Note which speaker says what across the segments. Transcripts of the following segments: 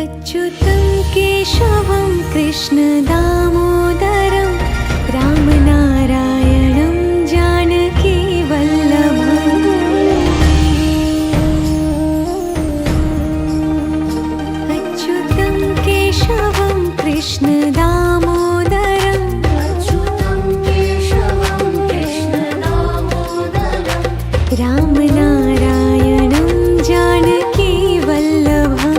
Speaker 1: अच्युतं केशवं कृष्णदामोदरं रामनारायणं जानकीवल्लभम्। अच्युतं केशवं कृष्णदामोदरं रामनारायणं जानकीवल्लभम्।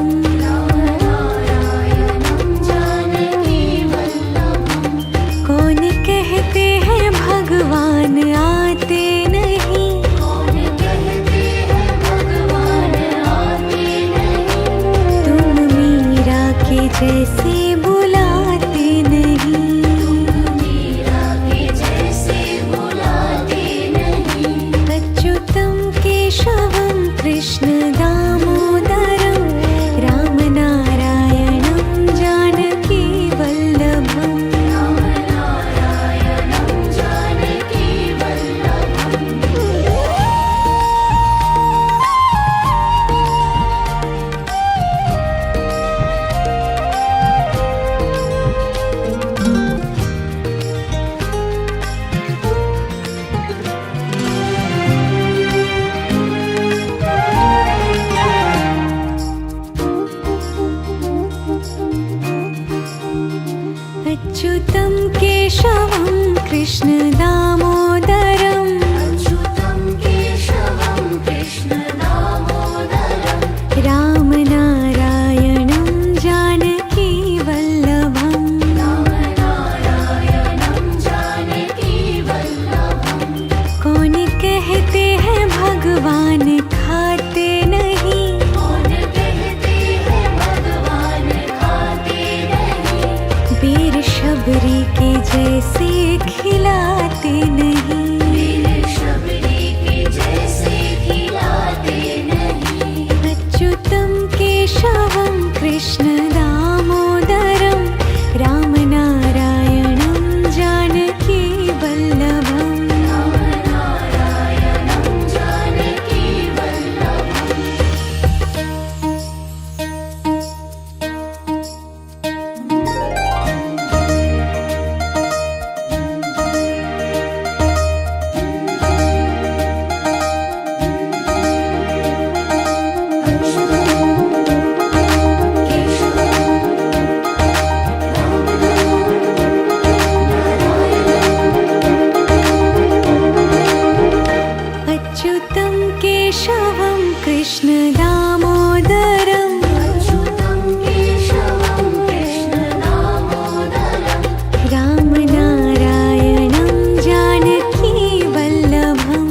Speaker 1: कौन कहते हैं भगवान आते नहीं, तुम मीरा के जैसे बुलाते नहीं। अच्युतं केशवं कृष्णदामोदरं रामनारायणं जानकीवल्लभम्। अच्युतं केशवं कृष्णदामोदरं रामनारायणं जानकीवल्लभम्। कौन कहते हैं भगवान खाते नहीं, वीर शबरी के जैसे खिलाते नहीं। अच्युतं केशवं कृष्णदामोदरं रामनारायणं जानकीवल्लभम्। अच्युतं केशवं कृष्णदामोदरं रामनारायणं जानकीवल्लभम्।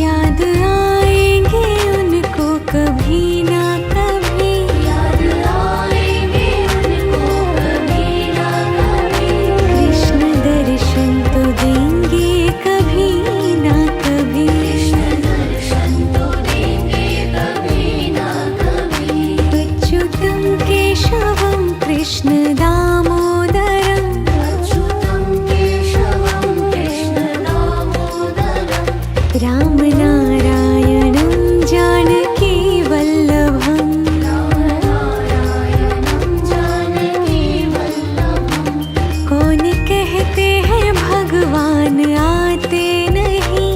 Speaker 1: याद आएंगे उनको कभी ना कभी, कृष्ण दर्शन तो देंगे कभी ना कभी। अच्युतं केशवं कृष्णदामोदरं रामनारायणं जानकीवल्लभम्। कौन कहते हैं भगवान आते नहीं,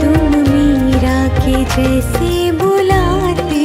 Speaker 1: तुम मीरा के जैसे बुलाते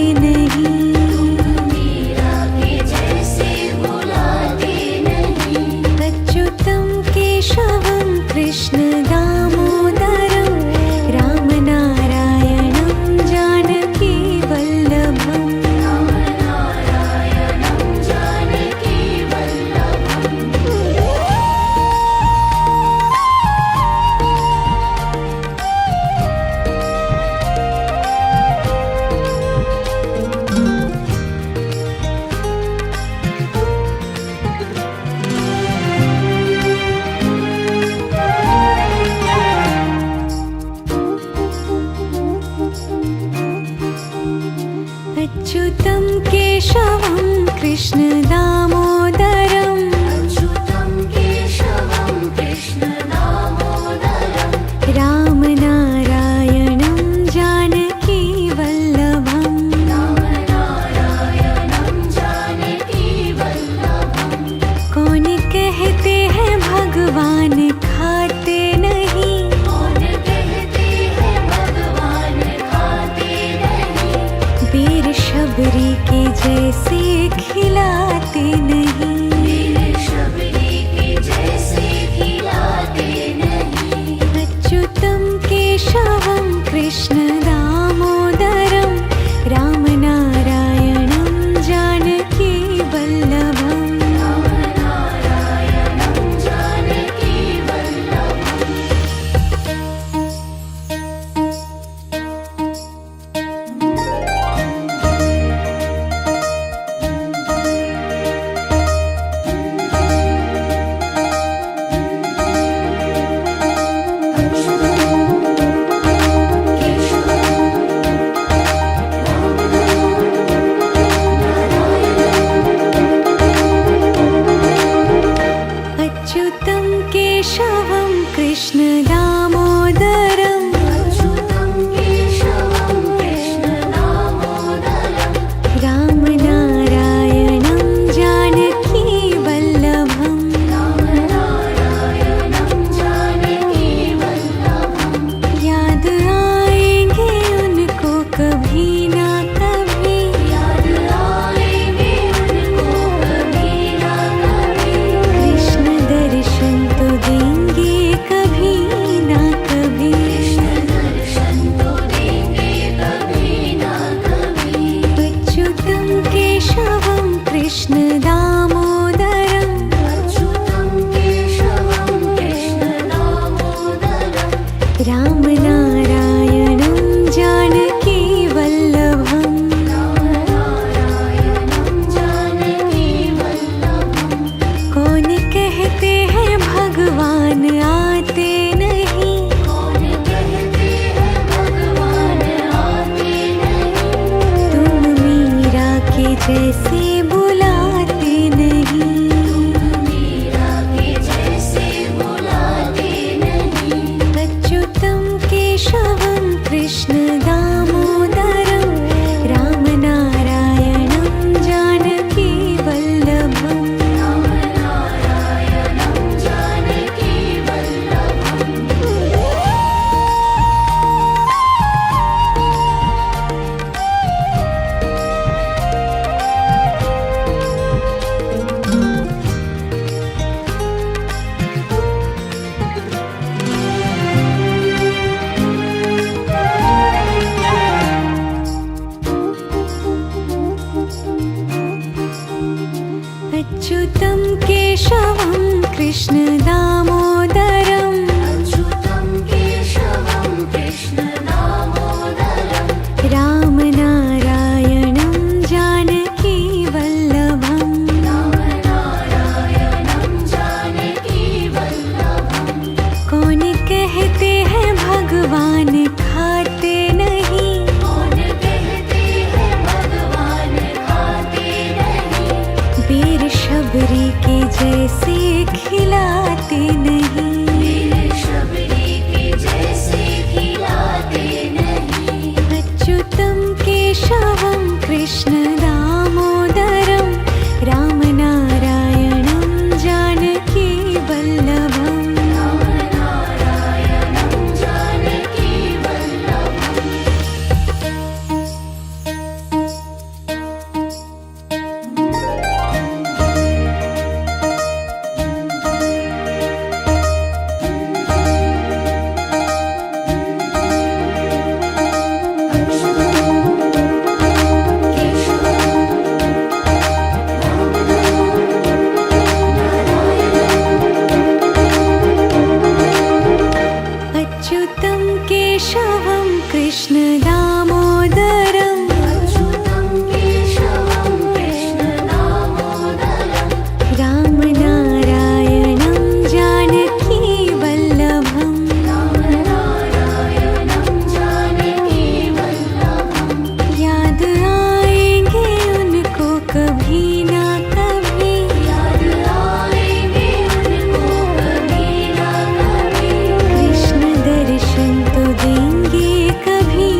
Speaker 1: कृष्ण दामोदरम्
Speaker 2: अच्युतं केशवं कृष्ण दामोदरम्
Speaker 1: रामनारायणं जानकी वल्लभम्
Speaker 2: रामनारायणं जानकी वल्लभम्
Speaker 1: याद आएंगे उनको कभी ना कभी
Speaker 2: याद आएंगे उनको कभी ना कभी
Speaker 1: कृष्ण दर्शन तो देंगे कभी ना कभी
Speaker 2: कृष्ण दर्शन तो देंगे कभी ना कभी
Speaker 1: अच्युतं केशवं कृष्ण दामोदरम्
Speaker 2: अच्युतं केशवं कृष्ण दामोदरम्
Speaker 1: रामनारायणं जानकी वल्लभम्
Speaker 2: रामनारायणं जानकी वल्लभम्
Speaker 1: कौन कहते हैं भगवान आते नहीं
Speaker 2: कौन कहते हैं भगवान आते नहीं
Speaker 1: तुम मीरा के जैसे बुलाते नहीं
Speaker 2: मीरा के जैसे बुलाते नहीं
Speaker 1: अच्युतं केशवं कृष्ण दामोदरम् रामनारायणं जानकी वल्लभम्
Speaker 2: रामनारायणं जानकी वल्लभम्
Speaker 1: अच्युतं केशवं कृष्ण दामोदरम्
Speaker 2: अच्युतं केशवं कृष्ण दामोदरम्
Speaker 1: रामनारायणं जानकी वल्लभम्
Speaker 2: रामनारायणं जानकी वल्लभम्
Speaker 1: कौन कहते हैं भगवान खाते नहीं
Speaker 2: कौन कहते हैं भगवान खाते नहीं
Speaker 1: वीर शबरी के जैसे खिलाते नहीं
Speaker 2: मेरे शबरी के जैसे खिलाते नहीं
Speaker 1: अच्युतं केशवं कृष्ण दामोदरम् रामनारायणं जानकी वल्लभम्
Speaker 2: रामनारायणं जानकी वल्लभम्
Speaker 1: अच्युतं केशवं कृष्ण दामोदरम्
Speaker 2: अच्युतं केशवं कृष्ण दामोदरम्
Speaker 1: रामनारायणं जानकी वल्लभम्
Speaker 2: रामनारायणं जानकी वल्लभम्
Speaker 1: याद आएंगे उनको कभी ना कभी
Speaker 2: याद आएंगे उनको कभी ना कभी
Speaker 1: कृष्ण दर्शन तो देंगे कभी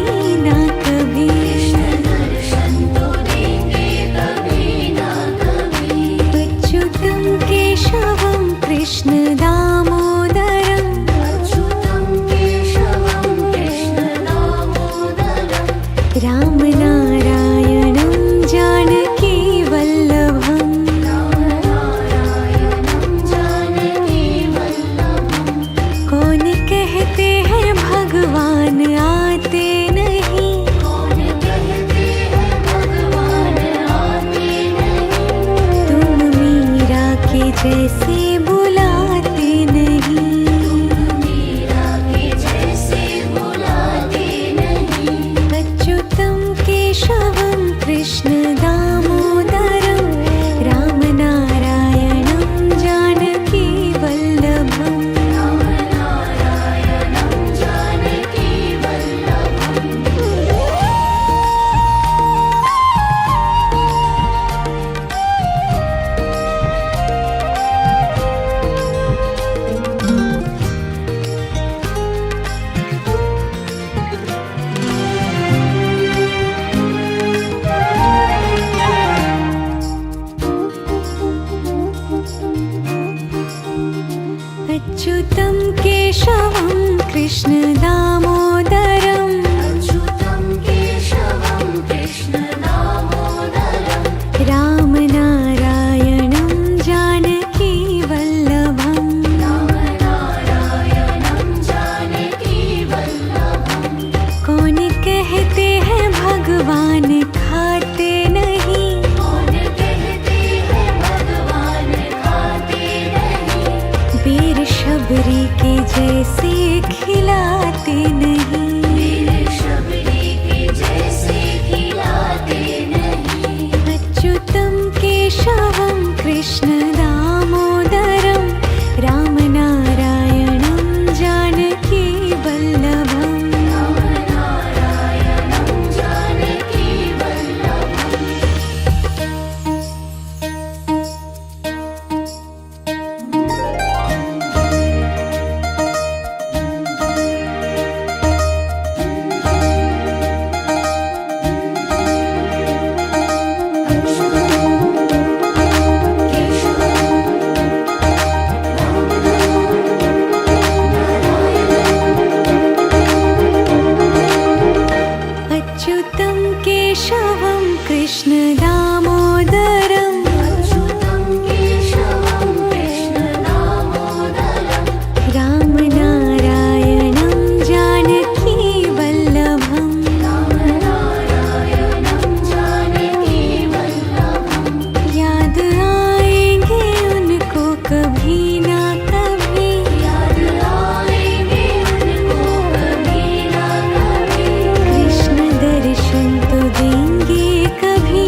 Speaker 1: जैसे खिलाते नहीं।
Speaker 2: वीर शबरी के जैसे खिलाते नहीं।
Speaker 1: अच्युतं केशवं कृष्ण दामोदरं रामनारायणं जानकी वल्लभम्।
Speaker 2: रामनारायणं जानकी वल्लभम्।
Speaker 1: अच्युतं केशवं कृष्ण दामोदरं
Speaker 2: अच्युतं केशवं कृष्ण दामोदरं।
Speaker 1: रामनारायणं जानकी वल्लभम्।
Speaker 2: रामनारायणं जानकी वल्लभम्।
Speaker 1: याद आएंगे उनको कभी ना कभी।
Speaker 2: याद आएंगे उनको कभी ना कभी।
Speaker 1: कृष्ण दर्शन तो देंगे कभी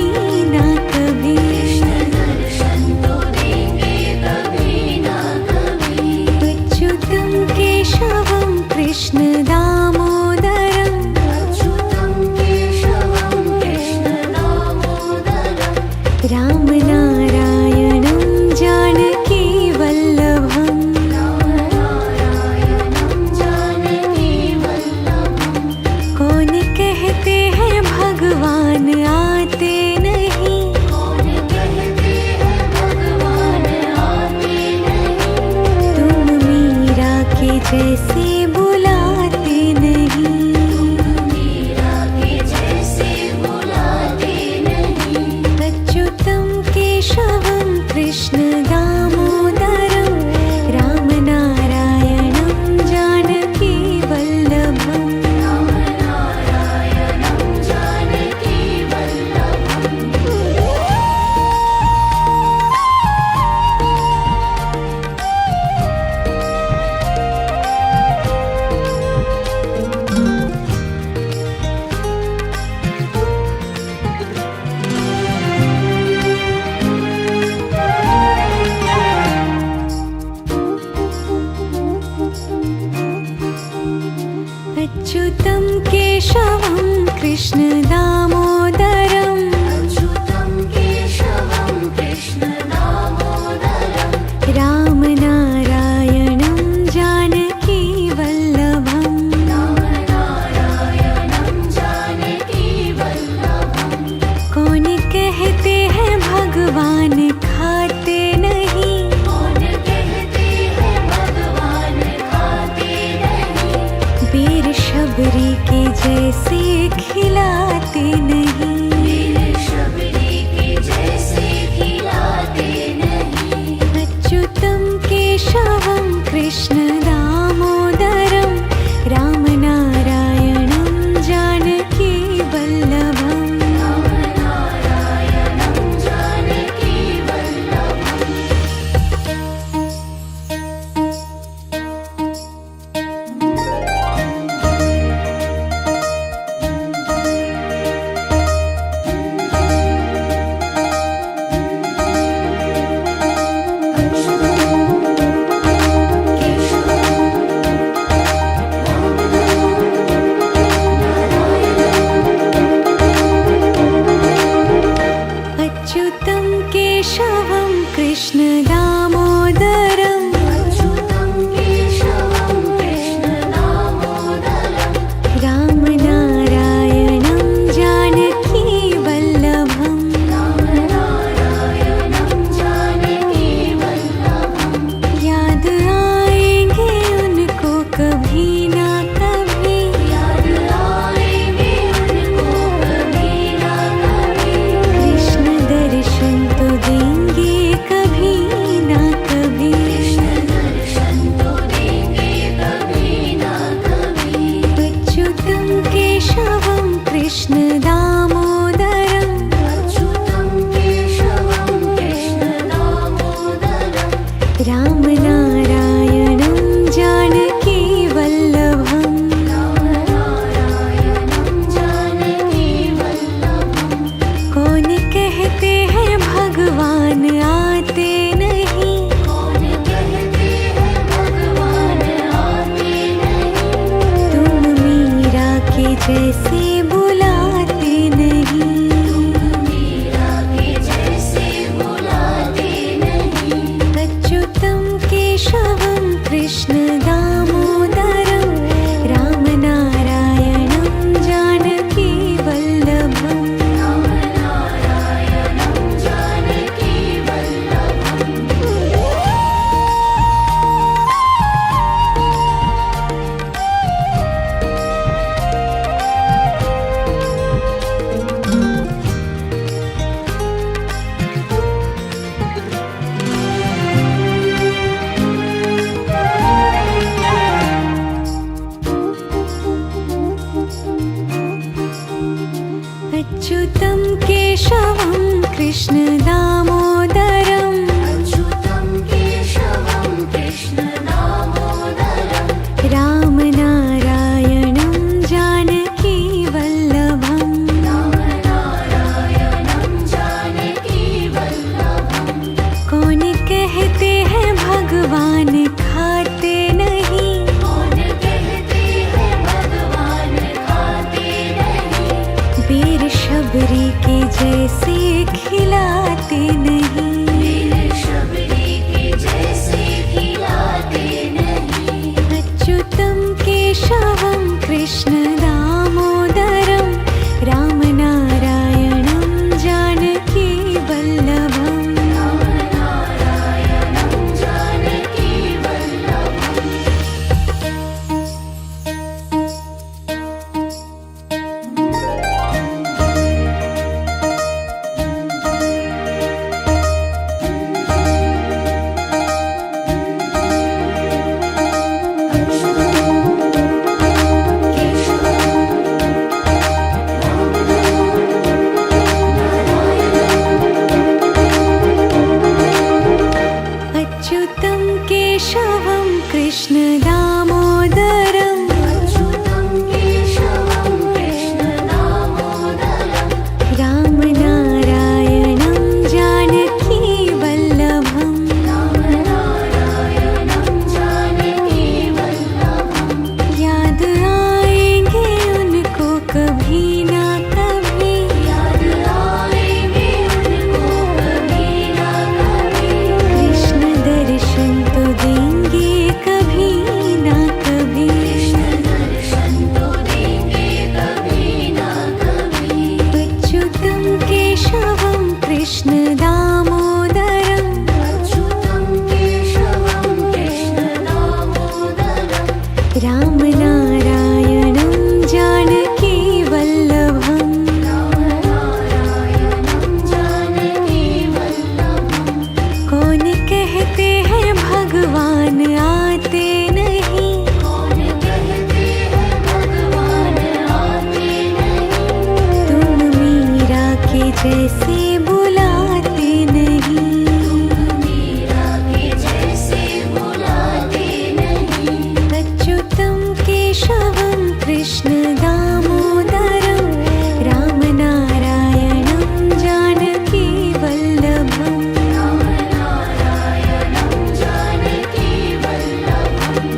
Speaker 1: ना कभी।
Speaker 2: कृष्ण दर्शन तो देंगे कभी ना कभी।
Speaker 1: अच्युतं केशवं कृष्ण दामोदरं
Speaker 2: अच्युतं केशवं कृष्ण दामोदरं।
Speaker 1: रामनारायणं जानकी वल्लभम्।
Speaker 2: रामनारायणं जानकी वल्लभम्।
Speaker 1: कौन कहते हैं भगवान आते नहीं।
Speaker 2: कौन कहते हैं भगवान आते नहीं।
Speaker 1: तुम मीरा के जैसे बुलाते नहीं।
Speaker 2: मीरा के जैसे बुलाते नहीं।
Speaker 1: अच्युतं केशवं कृष्ण दामोदरं रामनारायणं जानकी वल्लभम्।
Speaker 2: रामनारायणं जानकी वल्लभम्।
Speaker 1: अच्युतं केशवं कृष्ण दामोदरं
Speaker 2: अच्युतं केशवं कृष्ण दामोदरं।
Speaker 1: रामनारायणं जानकी वल्लभम्।
Speaker 2: रामनारायणं जानकी वल्लभम्।
Speaker 1: कौन कहते हैं भगवान खाते नहीं।
Speaker 2: कौन कहते हैं भगवान खाते नहीं।
Speaker 1: वीर शबरी के जैसे खिलाते नहीं।
Speaker 2: वीर शबरी के जैसे खिलाते नहीं।
Speaker 1: अच्युतं केशवं कृष्ण दामोदरं रामनारायणं जानकी वल्लभम्।
Speaker 2: रामनारायणं जानकी वल्लभम्।
Speaker 1: अच्युतं केशवं कृष्ण दामोदरं
Speaker 2: अच्युतं केशवं कृष्ण दामोदरं।
Speaker 1: रामनारायणं जानकी वल्लभम्।
Speaker 2: रामनारायणं जानकी वल्लभम्।
Speaker 1: याद आएंगे उनको कभी ना कभी।
Speaker 2: याद आएंगे उनको कभी ना कभी।
Speaker 1: कृष्ण दर्शन तो देंगे कभी ना कभी।
Speaker 2: कृष्ण दर्शन तो देंगे कभी ना कभी।
Speaker 1: अच्युतं केशवं कृष्ण दामोदरं
Speaker 2: अच्युतं केशवं कृष्ण दामोदरं।
Speaker 1: रामनारायणं जानकी जैसे बुलाते नहीं।
Speaker 2: मीरा के जैसे बुलाते नहीं।
Speaker 1: अच्युतं केशवं कृष्ण दामोदरं रामनारायणं जानकी वल्लभम्।
Speaker 2: रामनारायणं जानकी वल्लभम्।
Speaker 1: अच्युतं केशवं कृष्ण दामोदरं
Speaker 2: अच्युतं केशवं कृष्ण दामोदरं।
Speaker 1: रामनारायणं जानकी वल्लभम्।
Speaker 2: रामनारायणं जानकी वल्लभम्।
Speaker 1: कौन कहते हैं भगवान खाते नहीं।
Speaker 2: कौन कहते हैं भगवान खाते नहीं।
Speaker 1: वीर शबरी के जैसे खिलाते नहीं।
Speaker 2: वीर शबरी के जैसे खिलाते नहीं।
Speaker 1: अच्युतं केशवं कृष्ण दामोदरं रामनारायणं जानकी वल्लभम्।
Speaker 2: रामनारायणं जानकी वल्लभम्।
Speaker 1: अच्युतं केशवं कृष्ण दामोदरं
Speaker 2: अच्युतं केशवं कृष्ण दामोदरं।
Speaker 1: रामनारायणं जानकी वल्लभम्।
Speaker 2: रामनारायणं जानकी वल्लभम्।
Speaker 1: याद आएंगे उनको कभी ना कभी।
Speaker 2: याद आएंगे उनको कभी ना कभी।
Speaker 1: कृष्ण दर्शन तो देंगे कभी ना कभी।
Speaker 2: कृष्ण दर्शन तो देंगे कभी ना कभी।
Speaker 1: अच्युतं केशवं कृष्ण दामोदरं
Speaker 2: अच्युतं केशवं कृष्ण दामोदरं।
Speaker 1: रामनारायणं जानकी वल्लभम्।
Speaker 2: रामनारायणं जानकी वल्लभम्।
Speaker 1: कौन कहते हैं भगवान आते नहीं।
Speaker 2: कौन कहते हैं भगवान आते नहीं।
Speaker 1: तुम मीरा के जैसे बुलाते नहीं।
Speaker 2: मीरा के जैसे बुलाते नहीं।
Speaker 1: अच्युतं केशवं कृष्ण दामोदरं रामनारायणं जानकी वल्लभम्।
Speaker 2: रामनारायणं जानकी वल्लभम्।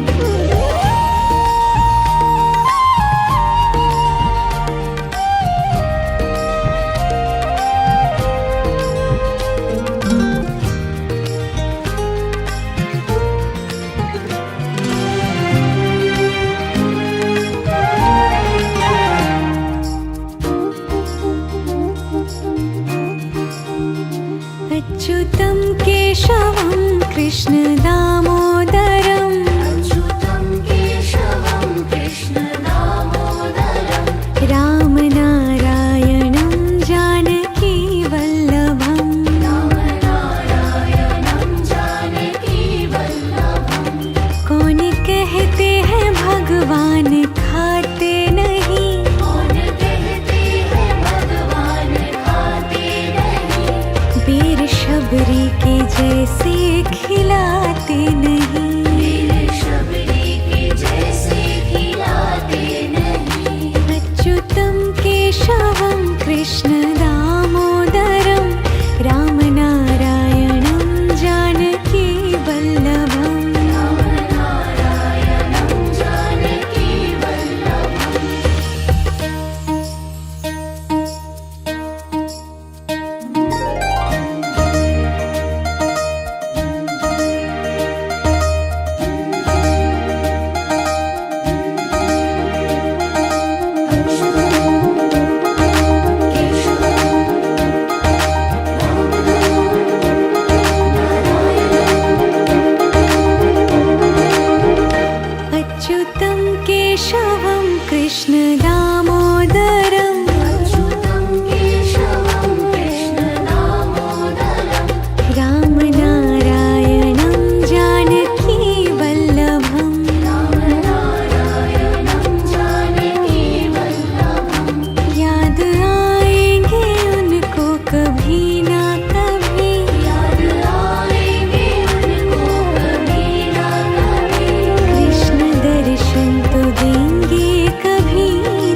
Speaker 1: अच्युतं केशवं कृष्ण दामोदरं
Speaker 2: अच्युतं केशवं कृष्ण दामोदरं।
Speaker 1: रामनारायणं जानकी वल्लभम्।
Speaker 2: रामनारायणं जानकी वल्लभम्।
Speaker 1: कौन कहते हैं भगवान खाते नहीं।
Speaker 2: कौन कहते हैं भगवान खाते नहीं।
Speaker 1: वीर शबरी के जैसे खिलाते केशवं कृष्ण दामोदरम्
Speaker 2: अच्युतं केशवं कृष्ण दामोदरम्
Speaker 1: रामनारायणं जानकी वल्लभम्
Speaker 2: रामनारायणं जानकी वल्लभम्
Speaker 1: याद आएंगे उनको कभी ना कभी
Speaker 2: याद आएंगे उनको कभी ना कभी
Speaker 1: कृष्ण दर्शन तो देंगे कभी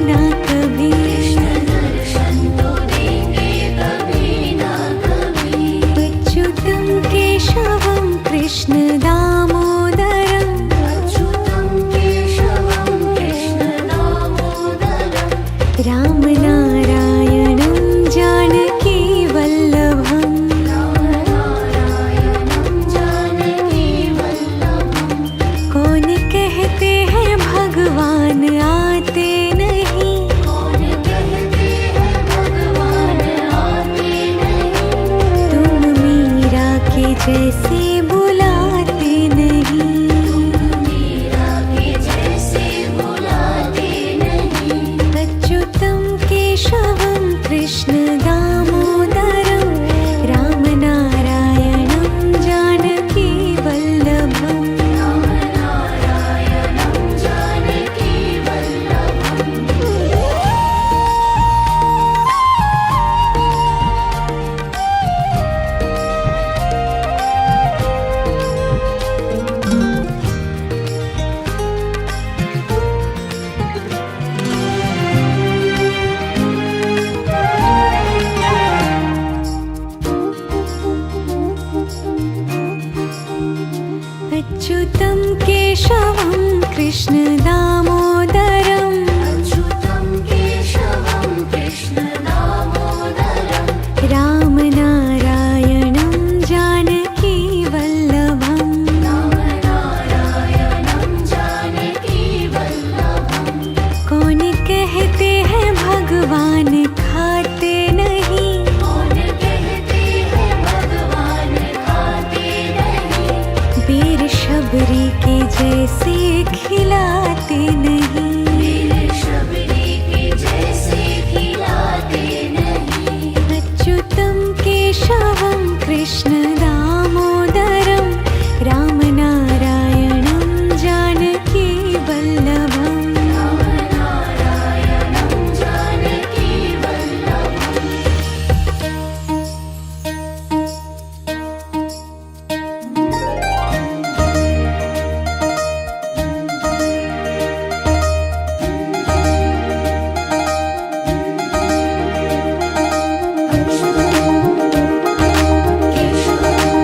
Speaker 1: ना कभी
Speaker 2: कृष्ण दर्शन तो देंगे कभी ना कभी
Speaker 1: अच्युतं केशवं कृष्ण दामोदरम्
Speaker 2: अच्युतं केशवं कृष्ण दामोदरम्
Speaker 1: रामनारायणं जानकी वल्लभम्
Speaker 2: रामनारायणं जानकी वल्लभम्
Speaker 1: कौन कहते हैं भगवान आते नहीं
Speaker 2: कौन कहते हैं भगवान आते नहीं
Speaker 1: तुम मीरा के जैसे बुलाते नहीं
Speaker 2: मीरा के जैसे बुलाते नहीं
Speaker 1: अच्युतं केशवं कृष्ण दामोदरम् रामनारायणं जानकी वल्लभम्
Speaker 2: रामनारायणं जानकी वल्लभम्
Speaker 1: अच्युतं केशवं कृष्ण दामोदरम्
Speaker 2: अच्युतं केशवं कृष्ण दामोदरम्
Speaker 1: रामनारायणं जानकी वल्लभम्
Speaker 2: रामनारायणं जानकी वल्लभम्
Speaker 1: कौन कहते हैं भगवान खाते नहीं
Speaker 2: कौन कहते हैं भगवान खाते नहीं
Speaker 1: बेर शबरी के जैसे खिलाते नहीं
Speaker 2: मेरे शबरी के जैसे खिलाते नहीं
Speaker 1: अच्युतं केशवं कृष्ण दामोदरम् रामनारायणं जानकी वल्लभम्
Speaker 2: रामनारायणं जानकी वल्लभम् केशवं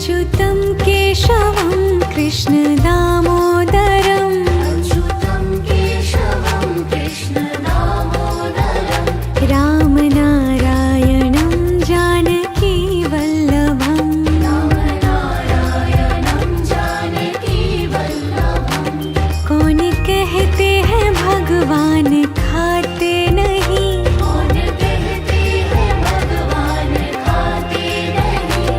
Speaker 1: अच्युतं केशवं कृष्ण दामोदरम्
Speaker 2: अच्युतं केशवं कृष्ण दामोदरं
Speaker 1: रामनारायणं जानकी वल्लभम्
Speaker 2: रामनारायणं जानकी वल्लभं
Speaker 1: कौन कहते हैं भगवान खाते नहीं
Speaker 2: कौन कहते हैं भगवान खाते नहीं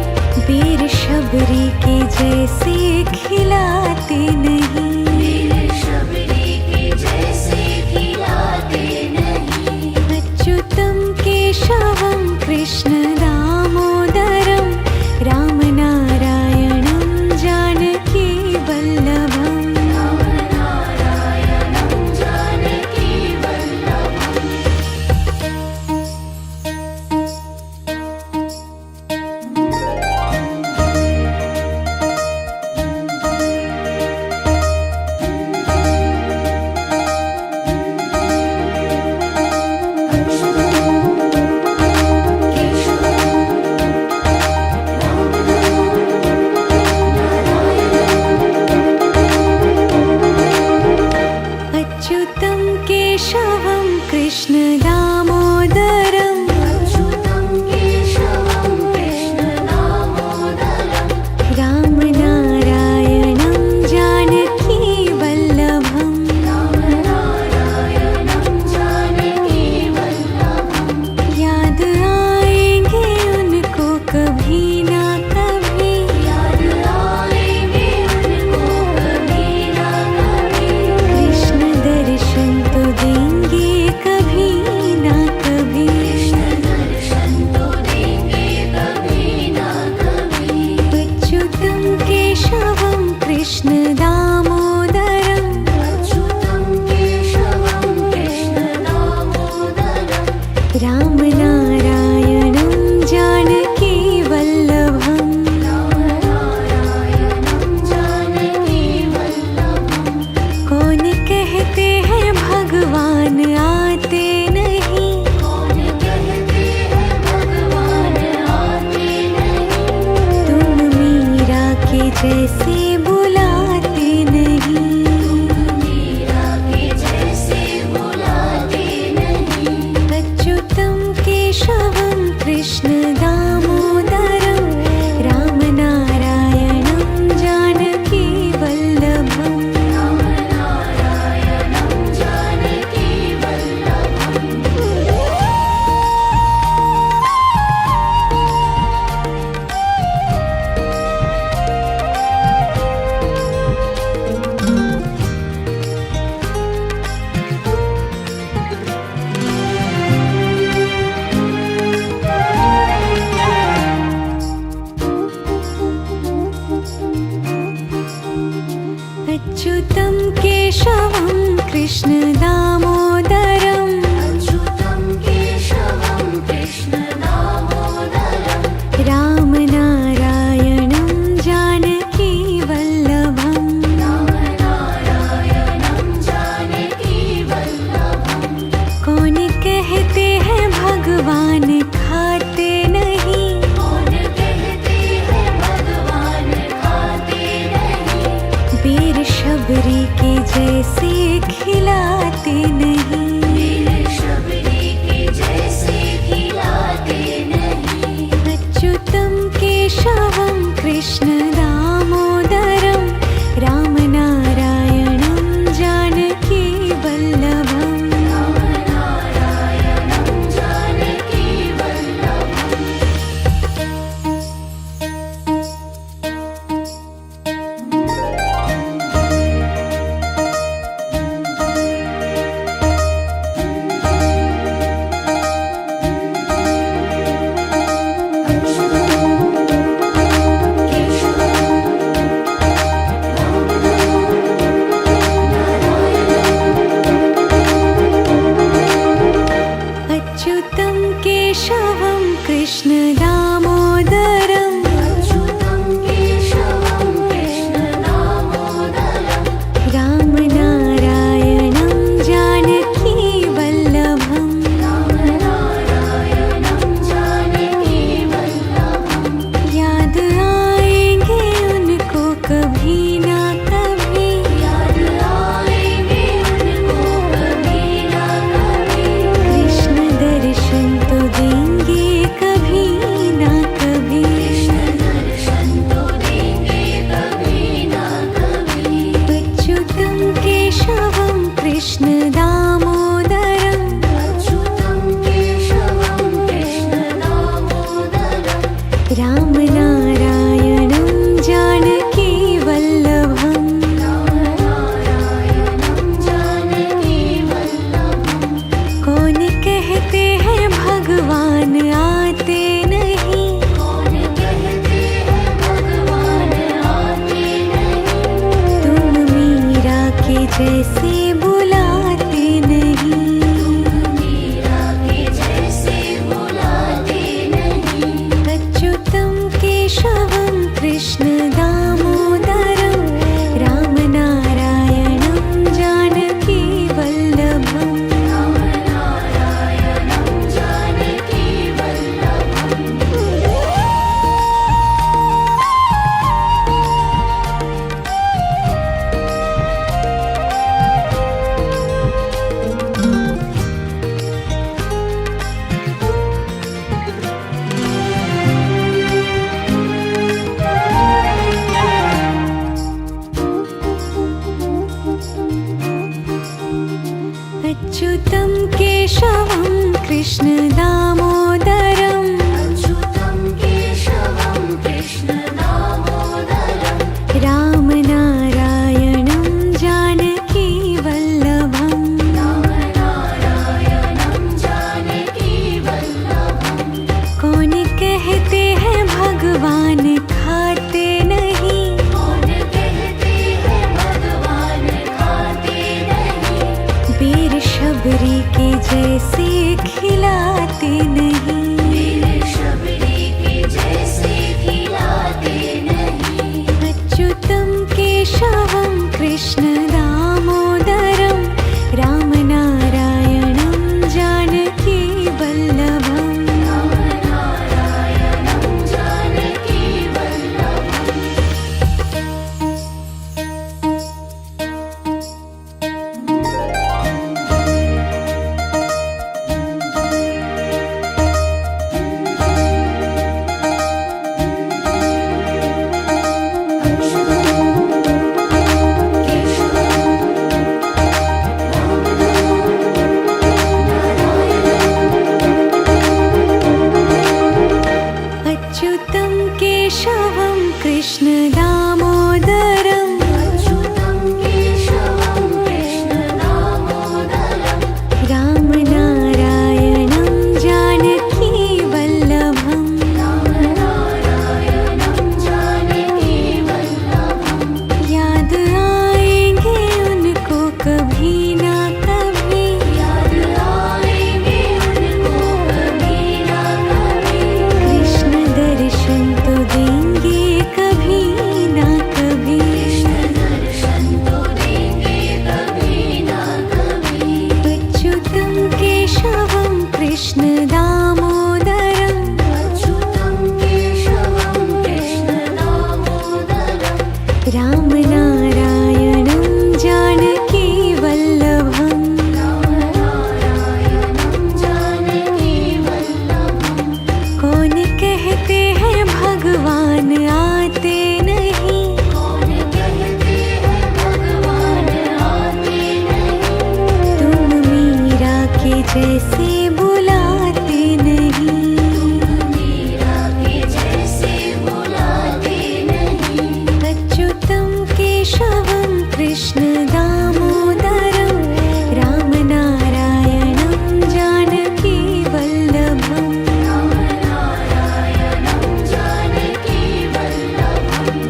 Speaker 1: वीर शबरी के जैसे खिलाते नहीं
Speaker 2: वीर शबरी के जैसे खिलाते नहीं
Speaker 1: अच्युतं केशवं कृष्ण दामोदरं रामनारायणं जानकी वल्लभम्
Speaker 2: रामनारायणं जानकी वल्लभम्
Speaker 1: अच्युतं केशवं कृष्ण दामोदरम्
Speaker 2: अच्युतं केशवं कृष्ण दामोदरं
Speaker 1: रामनारायणं जानकी वल्लभम्
Speaker 2: रामनारायणं जानकी वल्लभं
Speaker 1: याद आएंगे उनको कभी ना कभी
Speaker 2: याद आएंगे उनको कभी ना कभी
Speaker 1: कृष्ण दर्शन तो देंगे कभी ना कभी
Speaker 2: कृष्ण दर्शन तो देंगे कभी ना कभी
Speaker 1: अच्युतं केशवं कृष्ण दामोदरम्
Speaker 2: अच्युतं केशवं कृष्ण दामोदरं
Speaker 1: रामनारायणं जानकी वल्लभम्
Speaker 2: रामनारायणं जानकी वल्लभं
Speaker 1: कौन कहते हैं भगवान आते नहीं
Speaker 2: कौन कहते हैं भगवान आते नहीं
Speaker 1: तुम मीरा के जैसे बुलाते नहीं
Speaker 2: मीरा के जैसे बुलाते नहीं
Speaker 1: अच्युतं केशवं कृष्ण दामोदरं रामनारायणं जानकी वल्लभम्
Speaker 2: रामनारायणं जानकी वल्लभम्
Speaker 1: अच्युतं केशवं कृष्ण दामोदरम्
Speaker 2: अच्युतं केशवं कृष्ण दामोदरं
Speaker 1: रामनारायणं जानकी वल्लभम्
Speaker 2: रामनारायणं जानकी वल्लभं
Speaker 1: कौन कहते हैं भगवान खाते नहीं
Speaker 2: कौन कहते हैं भगवान खाते नहीं
Speaker 1: वीर शबरी के जैसे खिलाते नहीं
Speaker 2: वीर शबरी के जैसे खिलाते नहीं
Speaker 1: अच्युतं केशवं कृष्ण दामोदरं रामनारायणं जानकी वल्लभम्
Speaker 2: रामनारायणं जानकी वल्लभम्
Speaker 1: जैसे बुलाते नहीं।
Speaker 2: मीरा के जैसे बुलाते नहीं।
Speaker 1: अच्युतं केशवं कृष्ण दामोदरं राम नारायणं जानकी वल्लभम्।
Speaker 2: राम नारायणं जानकी वल्लभम्।
Speaker 1: अच्युतं केशवं कृष्ण दामोदरं
Speaker 2: अच्युतं केशवं कृष्ण दामोदरं।
Speaker 1: राम नारायणं जानकी वल्लभम्।
Speaker 2: राम नारायणं जानकी वल्लभम्।
Speaker 1: कौन कहते हैं भगवान खाते नहीं।
Speaker 2: कौन कहते हैं भगवान खाते नहीं।
Speaker 1: वीर शबरी के जैसे खिलाते नहीं।
Speaker 2: वीर शबरी के जैसे खिलाते नहीं।
Speaker 1: अच्युतं केशवं कृष्ण दामोदरं राम नारायणं जानकी वल्लभम्।
Speaker 2: राम नारायणं जानकी वल्लभम्।
Speaker 1: अच्युतं केशवं कृष्ण दामोदरं
Speaker 2: अच्युतं केशवं कृष्ण दामोदरं।
Speaker 1: राम नारायणं जानकी वल्लभम्।
Speaker 2: राम नारायणं जानकी वल्लभम्।
Speaker 1: याद आएंगे उनको कभी ना कभी।
Speaker 2: याद आएंगे उनको कभी ना कभी।
Speaker 1: कृष्ण दर्शन तो देंगे कभी ना कभी।
Speaker 2: कृष्ण दर्शन तो देंगे कभी ना कभी।
Speaker 1: अच्युतं केशवं कृष्ण दामोदरं
Speaker 2: अच्युतं केशवं कृष्ण दामोदरं।
Speaker 1: राम नारायणं जानकी वल्लभम्।
Speaker 2: राम नारायणं जानकी वल्लभम्।
Speaker 1: कौन कहते हैं भगवान आते नहीं।
Speaker 2: कौन कहते हैं भगवान आते नहीं।
Speaker 1: तुम मीरा के जैसे बुलाते नहीं।
Speaker 2: मीरा के जैसे बुलाते नहीं।
Speaker 1: अच्युतं केशवं कृष्ण दामोदरं राम नारायणं जानकी वल्लभम्।
Speaker 2: राम नारायणं जानकी वल्लभम्।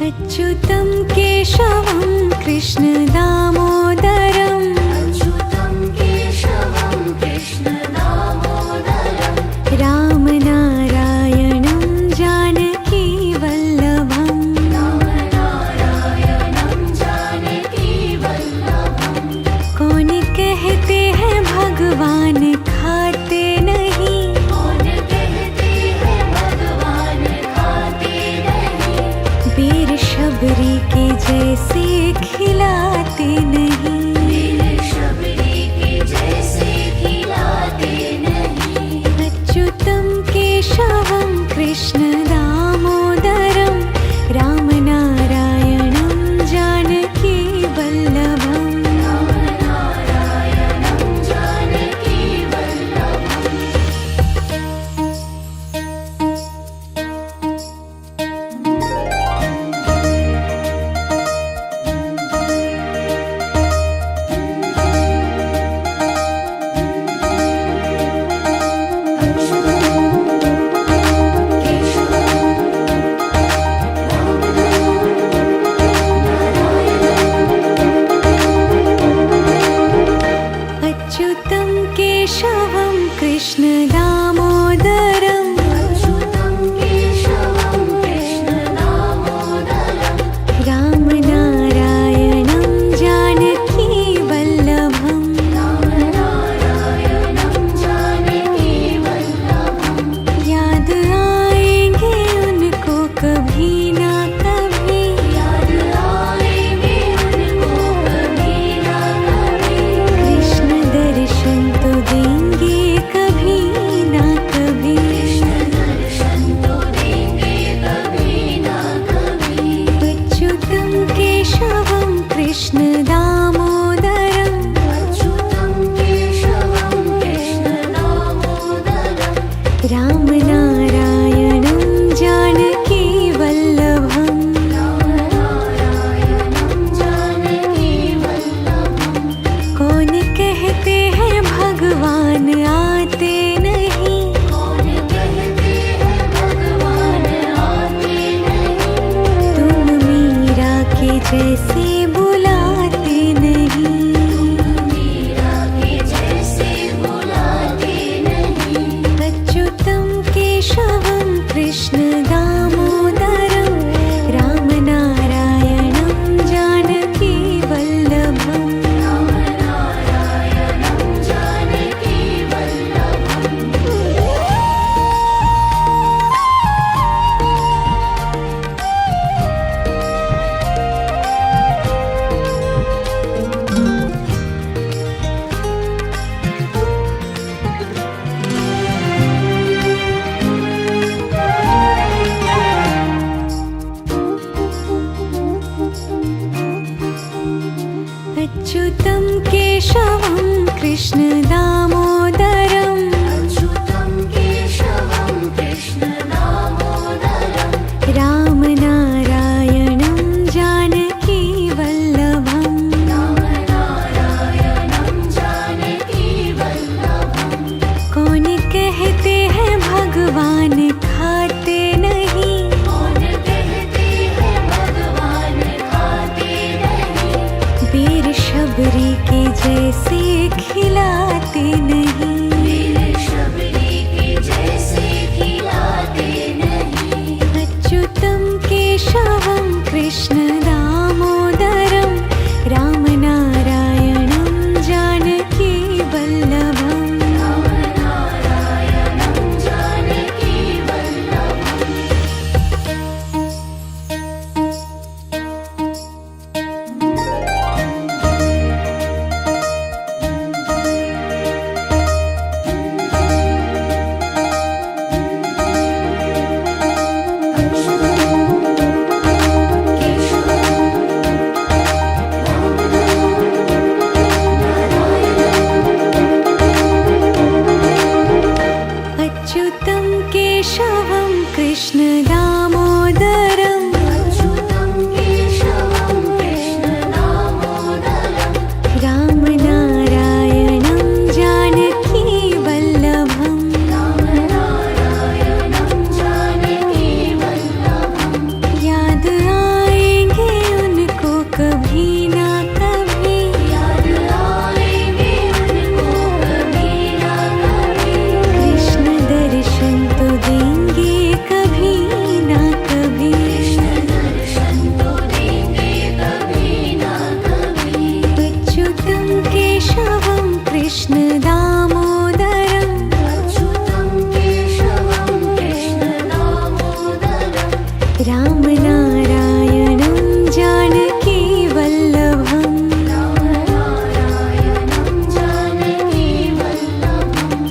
Speaker 1: अच्युतं केशवं कृष्ण दामोदरं
Speaker 2: अच्युतं केशवं कृष्ण दामोदरं।
Speaker 1: राम नारायणं जानकी वल्लभम्।
Speaker 2: राम नारायणं जानकी वल्लभम्।
Speaker 1: कौन कहते हैं भगवान खाते नहीं।
Speaker 2: कौन कहते हैं भगवान खाते नहीं।
Speaker 1: वीर शबरी के जैसे खिलाते नहीं।
Speaker 2: वीर शबरी के जैसे खिलाते नहीं।
Speaker 1: अच्युतं केशवं कृष्ण दामोदरं राम नारायणं जानकी वल्लभम्।
Speaker 2: राम नारायणं जानकी वल्लभम्।
Speaker 1: केशवं कृष्ण दामोदरम्
Speaker 2: अच्युतं केशवं कृष्ण दामोदरं
Speaker 1: रामनारायणं जानकी वल्लभम्
Speaker 2: रामनारायणं जानकी वल्लभं
Speaker 1: कौन कहते हैं भगवान खाते नहीं
Speaker 2: कौन कहते हैं भगवान खाते नहीं
Speaker 1: वीर शबरी के जैसे खिलाते नहीं
Speaker 2: वीर शबरी के जैसे खिलाते नहीं
Speaker 1: अच्युतं केशवं कृष्ण दामोदरं रामनारायणं जानकी वल्लभम्
Speaker 2: रामनारायणं जानकी वल्लभम्
Speaker 1: अच्युतं केशवं कृष्ण दामोदरम्
Speaker 2: अच्युतं केशवं कृष्ण दामोदरं
Speaker 1: रामनारायणं जानकी वल्लभम्
Speaker 2: रामनारायणं जानकी वल्लभं
Speaker 1: याद आएंगे उनको कभी ना कभी
Speaker 2: याद आएंगे उनको कभी ना कभी
Speaker 1: कृष्ण दर्शन तो देंगे कभी ना कभी
Speaker 2: कृष्ण दर्शन तो देंगे कभी ना कभी
Speaker 1: अच्युतं केशवं कृष्ण दामोदरम्
Speaker 2: अच्युतं केशवं कृष्ण दामोदरं
Speaker 1: रामनारायणं जानकी वल्लभम्
Speaker 2: रामनारायणं जानकी वल्लभं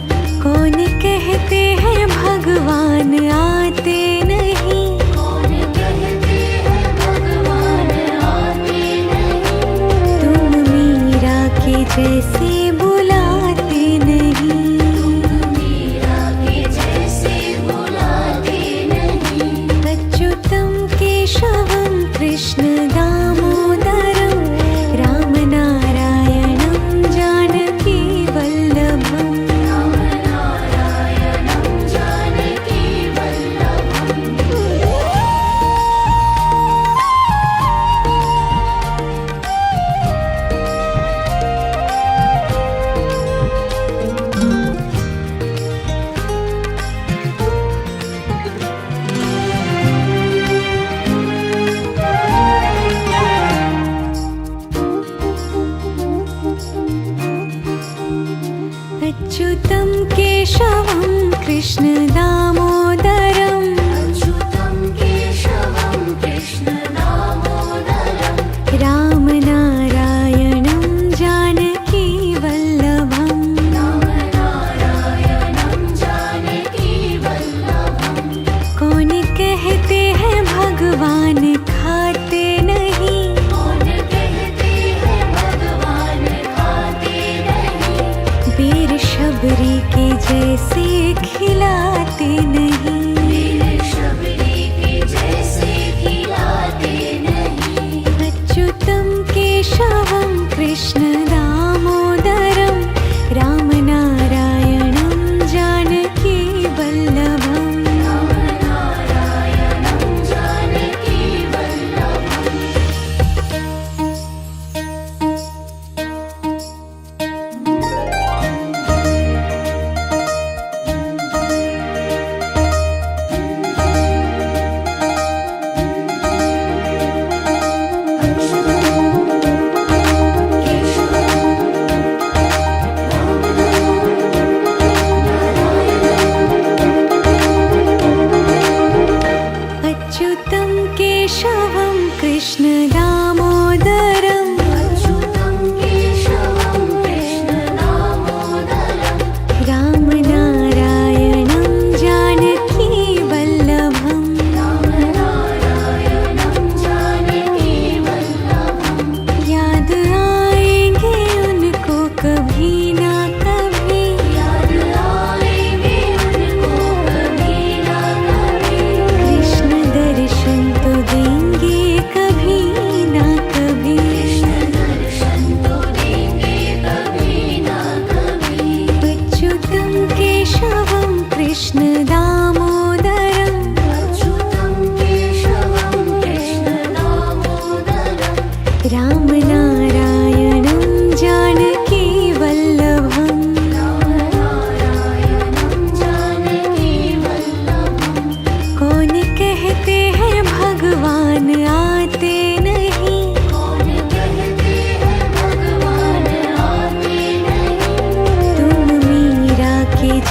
Speaker 1: कौन कहते हैं भगवान आते नहीं
Speaker 2: कौन कहते हैं भगवान आते नहीं
Speaker 1: तुम मीरा के जैसे बुलाते नहीं
Speaker 2: मीरा के जैसे बुलाते नहीं
Speaker 1: अच्युतं केशवं कृष्ण दामोदरं रामनारायणं जानकी वल्लभम्
Speaker 2: रामनारायणं जानकी वल्लभम्
Speaker 1: अच्युतं केशवं कृष्ण दामोदरम्
Speaker 2: अच्युतं केशवं कृष्ण दामोदरं
Speaker 1: रामनारायणं जानकी वल्लभम्
Speaker 2: रामनारायणं जानकी वल्लभं
Speaker 1: कौन कहते हैं भगवान खाते नहीं
Speaker 2: कौन कहते हैं भगवान खाते नहीं
Speaker 1: वीर शबरी के जैसे खिलाते नहीं
Speaker 2: वीर शबरी के जैसे खिलाते नहीं
Speaker 1: अच्युतं केशवं कृष्ण दामोदरं रामनारायणं जानकी वल्लभम्
Speaker 2: रामनारायणं जानकी वल्लभम्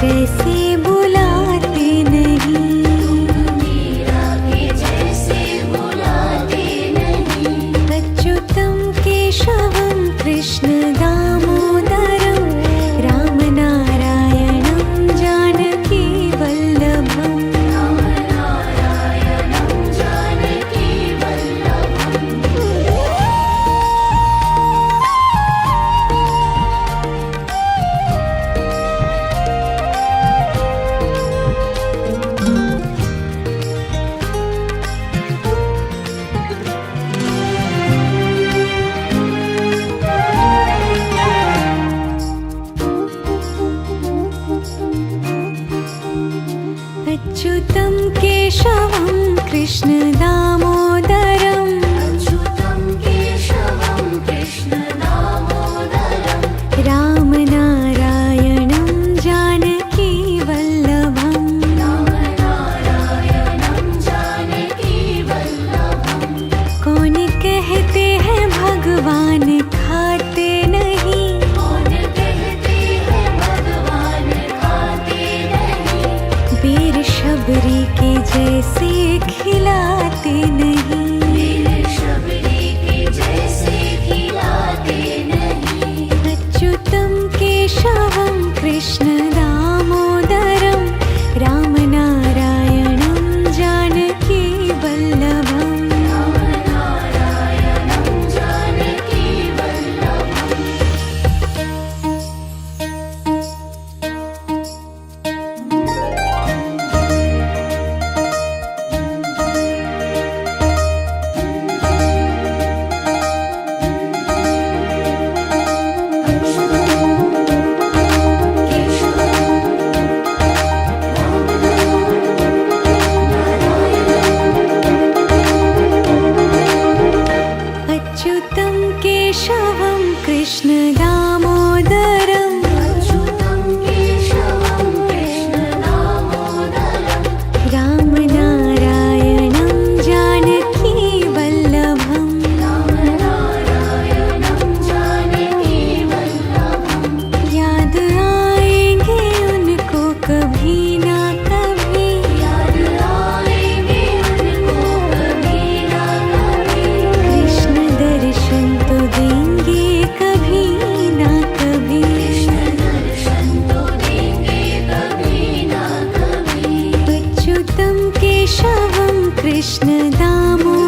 Speaker 1: जैसे बुलाते नहीं।
Speaker 2: मीरा के जैसे बुलाते नहीं।
Speaker 1: अच्युतं केशवं कृष्ण दामोदरं रामनारायणं जानकी वल्लभम्।
Speaker 2: रामनारायणं जानकी वल्लभम्।
Speaker 1: अच्युतं केशवं कृष्ण दामोदरं
Speaker 2: अच्युतं केशवं कृष्ण दामोदरम्।
Speaker 1: रामनारायणं जानकी वल्लभम्।
Speaker 2: रामनारायणं जानकी वल्लभम्।
Speaker 1: कौन कहते हैं भगवान खाते नहीं।
Speaker 2: कौन कहते हैं भगवान खाते नहीं।
Speaker 1: बेर शबरी के जैसे खिलाते नहीं।
Speaker 2: वीर शबरी के जैसे खिलाते नहीं।
Speaker 1: अच्युतं केशवं कृष्ण दामोदरं रामनारायणं जानकी वल्लभम्।
Speaker 2: रामनारायणं जानकी वल्लभम्।
Speaker 1: अच्युतं केशवं कृष्ण दामोदरं
Speaker 2: अच्युतं केशवं कृष्ण दामोदरम्।
Speaker 1: रामनारायणं जानकी वल्लभम्।
Speaker 2: रामनारायणं जानकी वल्लभम्।
Speaker 1: याद आएंगे उनको कभी ना कभी।
Speaker 2: याद आएंगे उनको कभी ना कभी।
Speaker 1: कृष्ण दर्शन तो देंगे कभी ना कभी।
Speaker 2: कृष्ण दर्शन तो देंगे कभी ना कभी।
Speaker 1: अच्युतं केशवं कृष्ण दामोदरं